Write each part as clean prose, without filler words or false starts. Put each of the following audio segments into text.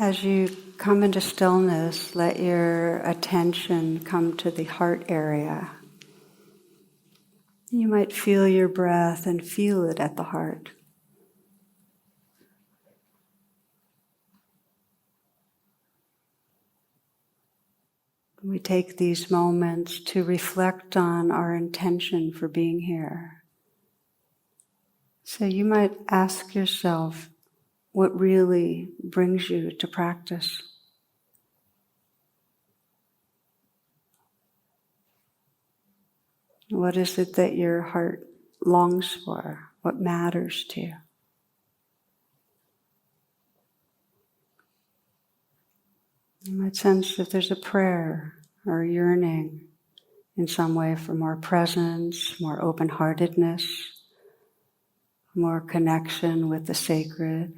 As you come into stillness, let your attention come to the heart area. You might feel your breath and feel it at the heart. We take these moments to reflect on our intention for being here. So you might ask yourself what really brings you to practice. What is it that your heart longs for? What matters to you? You might sense if there's a prayer or a yearning in some way for more presence, more open-heartedness, more connection with the sacred,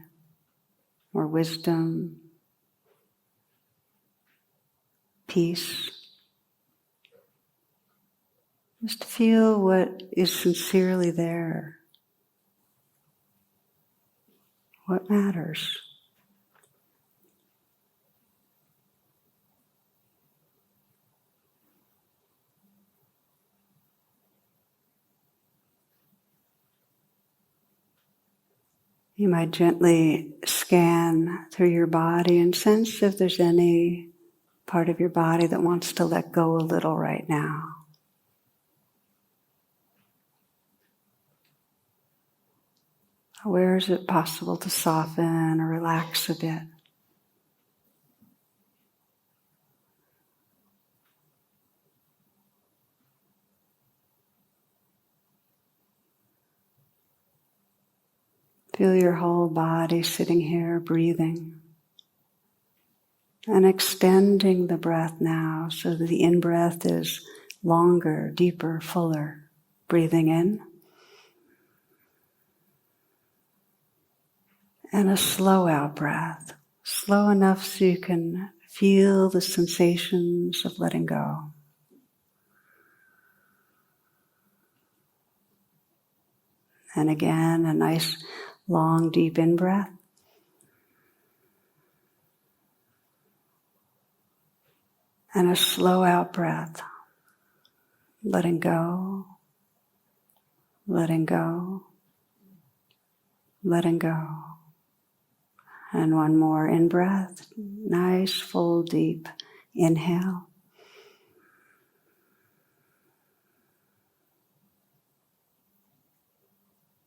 more wisdom, peace. Just feel what is sincerely there. What matters? You might gently scan through your body and sense if there's any part of your body that wants to let go a little right now. Where is it possible to soften or relax a bit? Feel your whole body sitting here, breathing. And extending the breath now so that the in-breath is longer, deeper, fuller. Breathing in. And a slow out breath. Slow enough so you can feel the sensations of letting go. And again, a nice, long, deep in-breath. And a slow out breath. Letting go, letting go, letting go. And one more in-breath. Nice, full, deep inhale.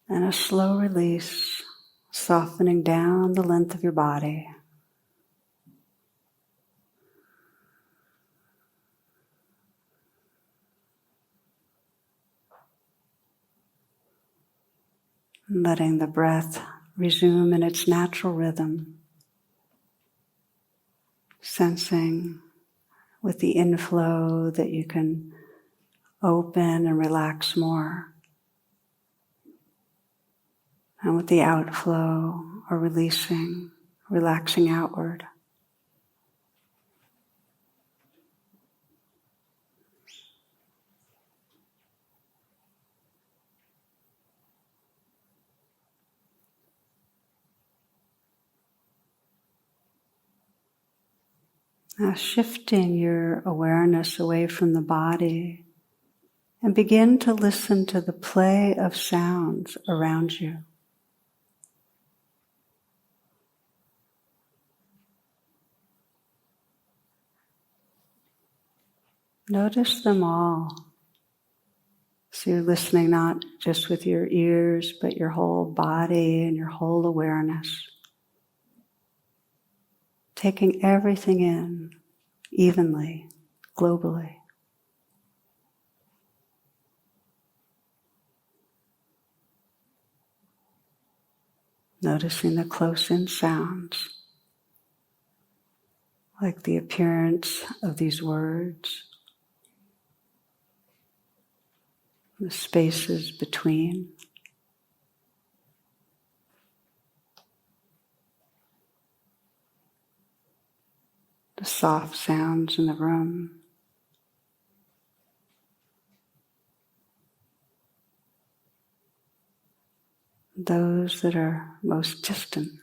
And a slow release, softening down the length of your body. Letting the breath resume in its natural rhythm. Sensing with the inflow that you can open and relax more. And with the outflow or releasing, relaxing outward. Now shifting your awareness away from the body and begin to listen to the play of sounds around you. Notice them all. So you're listening not just with your ears, but your whole body and your whole awareness. Taking everything in evenly, globally. Noticing the close-in sounds, like the appearance of these words, the spaces between. The soft sounds in the room. Those that are most distant.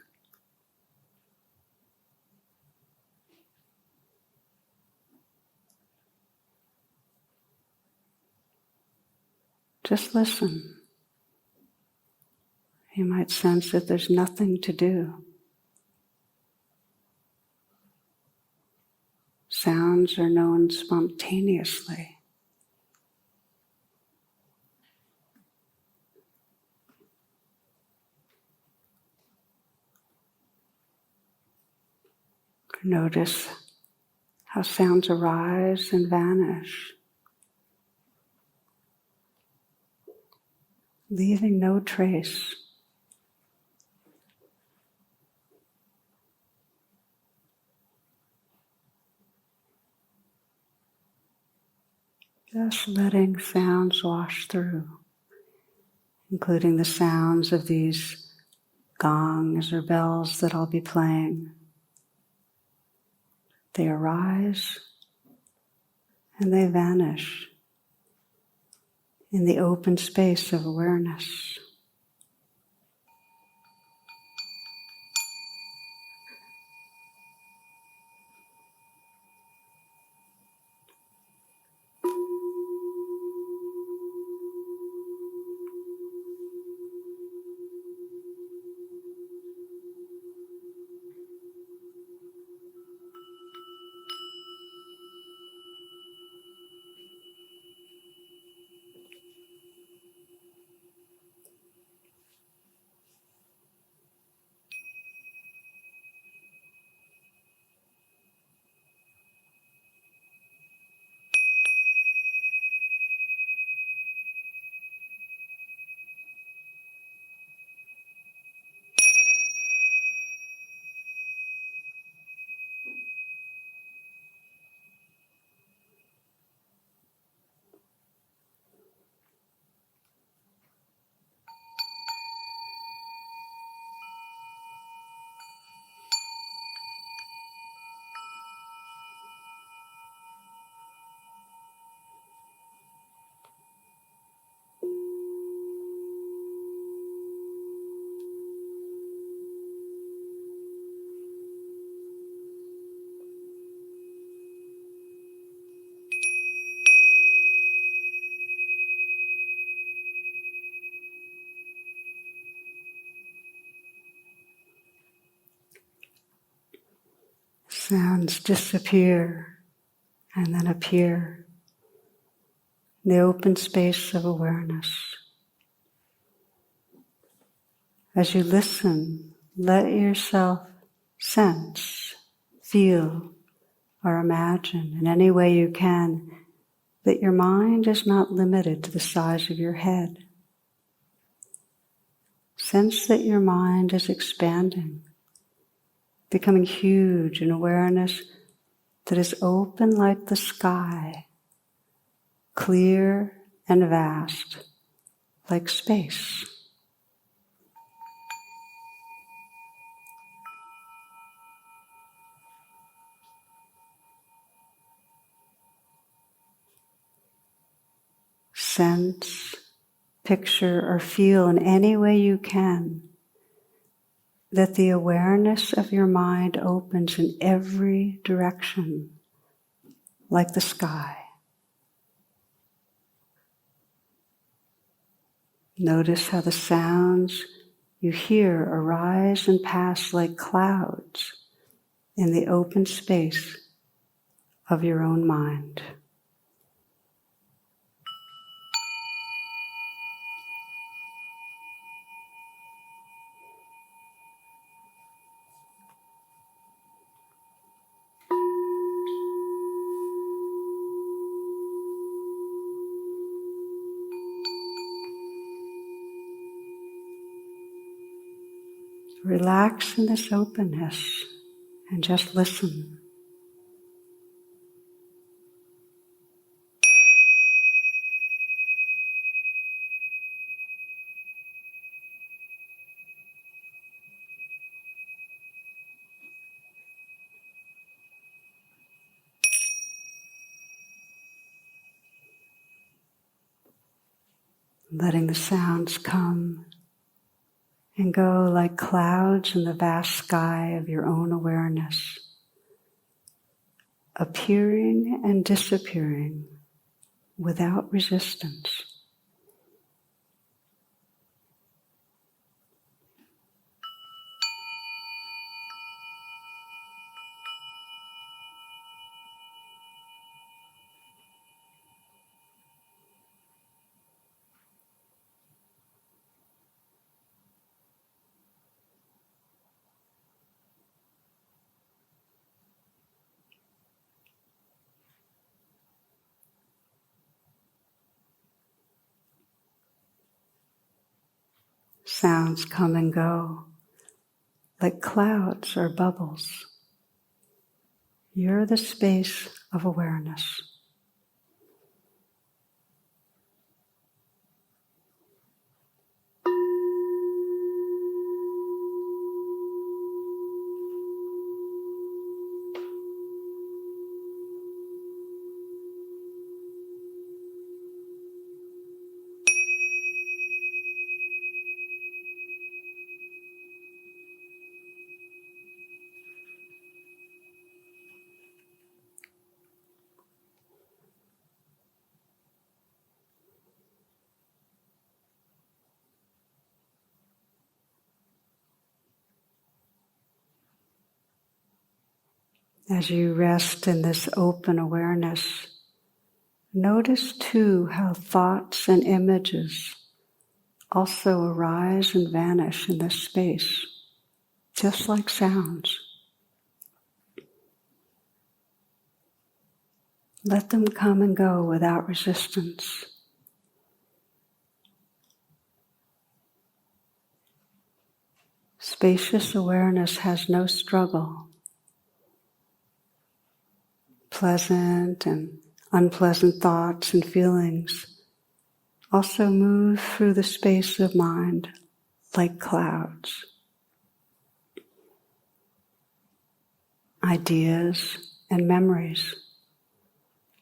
Just listen. You might sense that there's nothing to do. Sounds are known spontaneously. Notice how sounds arise and vanish, leaving no trace. Just letting sounds wash through, including the sounds of these gongs or bells that I'll be playing. They arise and they vanish in the open space of awareness. Sounds disappear and then appear in the open space of awareness. As you listen, let yourself sense, feel, or imagine in any way you can that your mind is not limited to the size of your head. Sense that your mind is expanding, becoming huge in awareness that is open like the sky, clear and vast like space. Sense, picture, or feel in any way you can that the awareness of your mind opens in every direction, like the sky. Notice how the sounds you hear arise and pass like clouds in the open space of your own mind. Relax in this openness and just listen. Letting the sounds come and go like clouds in the vast sky of your own awareness, appearing and disappearing without resistance. Sounds come and go like clouds or bubbles. You're the space of awareness. As you rest in this open awareness, notice too how thoughts and images also arise and vanish in this space, just like sounds. Let them come and go without resistance. Spacious awareness has no struggle. Pleasant and unpleasant thoughts and feelings also move through the space of mind like clouds. Ideas and memories,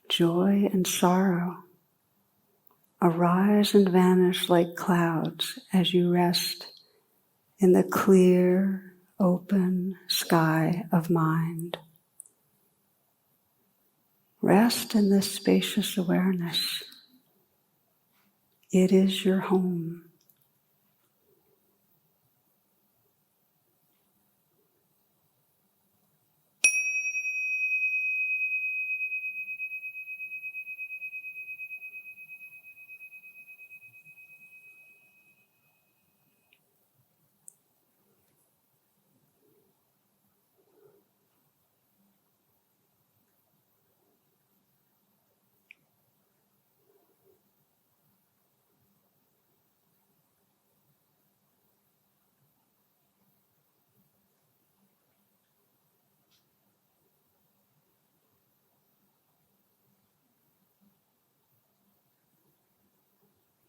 joy and sorrow arise and vanish like clouds as you rest in the clear, open sky of mind. Rest in this spacious awareness. It is your home.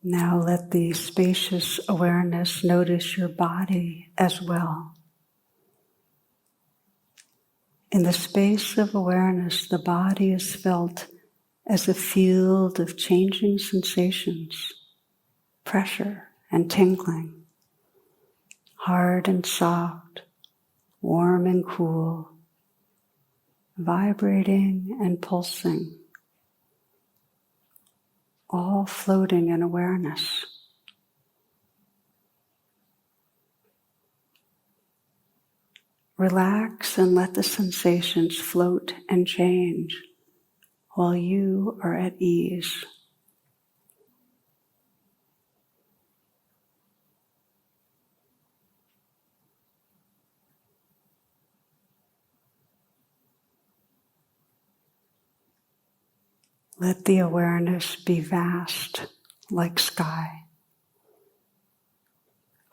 Now let the spacious awareness notice your body as well. In the space of awareness, the body is felt as a field of changing sensations, pressure and tingling, hard and soft, warm and cool, vibrating and pulsing, all floating in awareness. Relax and let the sensations float and change while you are at ease. Let the awareness be vast like sky,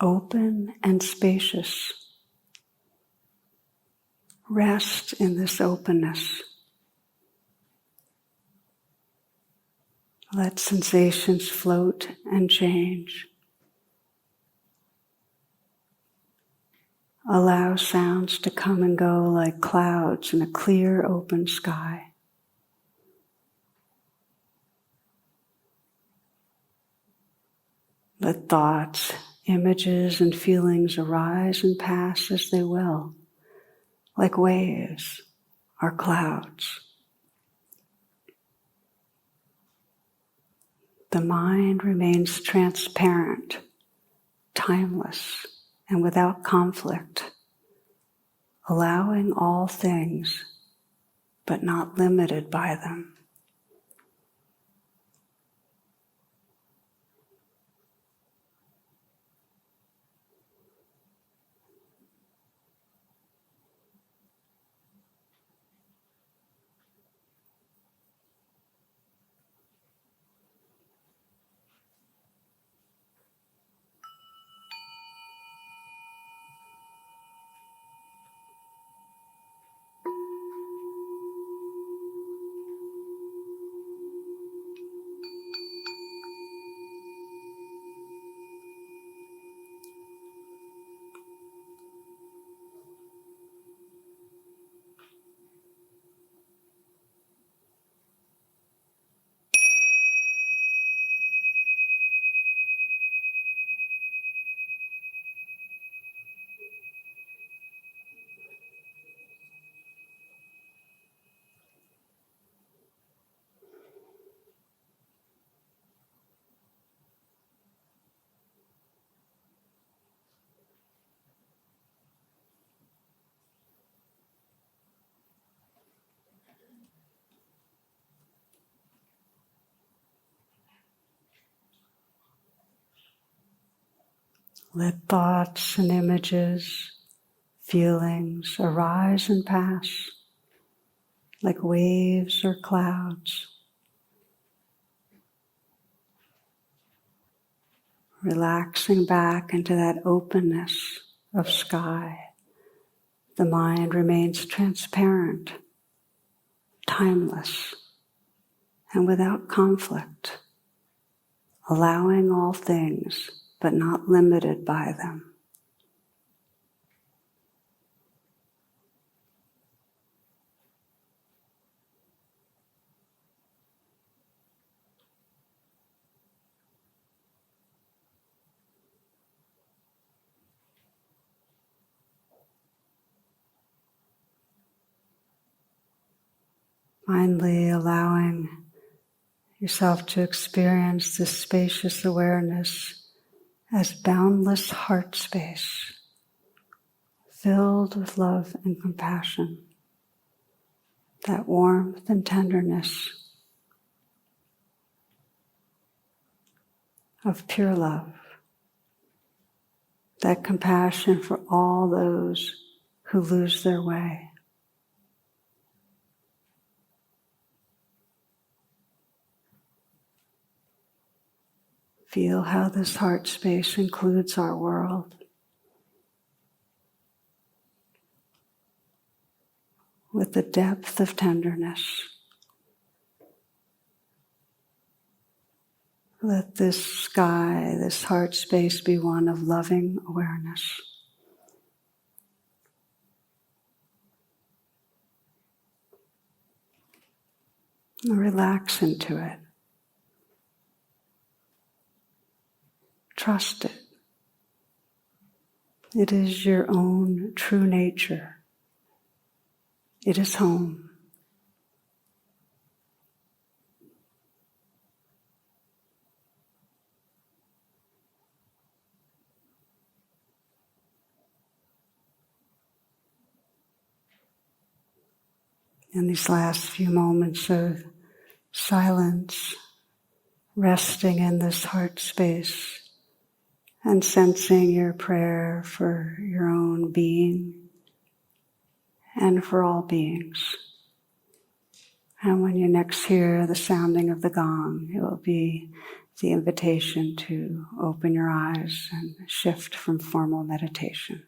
open and spacious. Rest in this openness. Let sensations float and change. Allow sounds to come and go like clouds in a clear, open sky. Let thoughts, images, and feelings arise and pass as they will, like waves or clouds. The mind remains transparent, timeless, and without conflict, allowing all things, but not limited by them. Let thoughts and images, feelings arise and pass like waves or clouds. Relaxing back into that openness of sky, the mind remains transparent, timeless, and without conflict, allowing all things but not limited by them. Finally, allowing yourself to experience this spacious awareness as boundless heart space, filled with love and compassion, that warmth and tenderness of pure love, that compassion for all those who lose their way. Feel how this heart space includes our world. With the depth of tenderness. Let this sky, this heart space be one of loving awareness. Relax into it. Trust it. It is your own true nature. It is home. In these last few moments of silence, resting in this heart space and sensing your prayer for your own being and for all beings. And when you next hear the sounding of the gong, it will be the invitation to open your eyes and shift from formal meditation.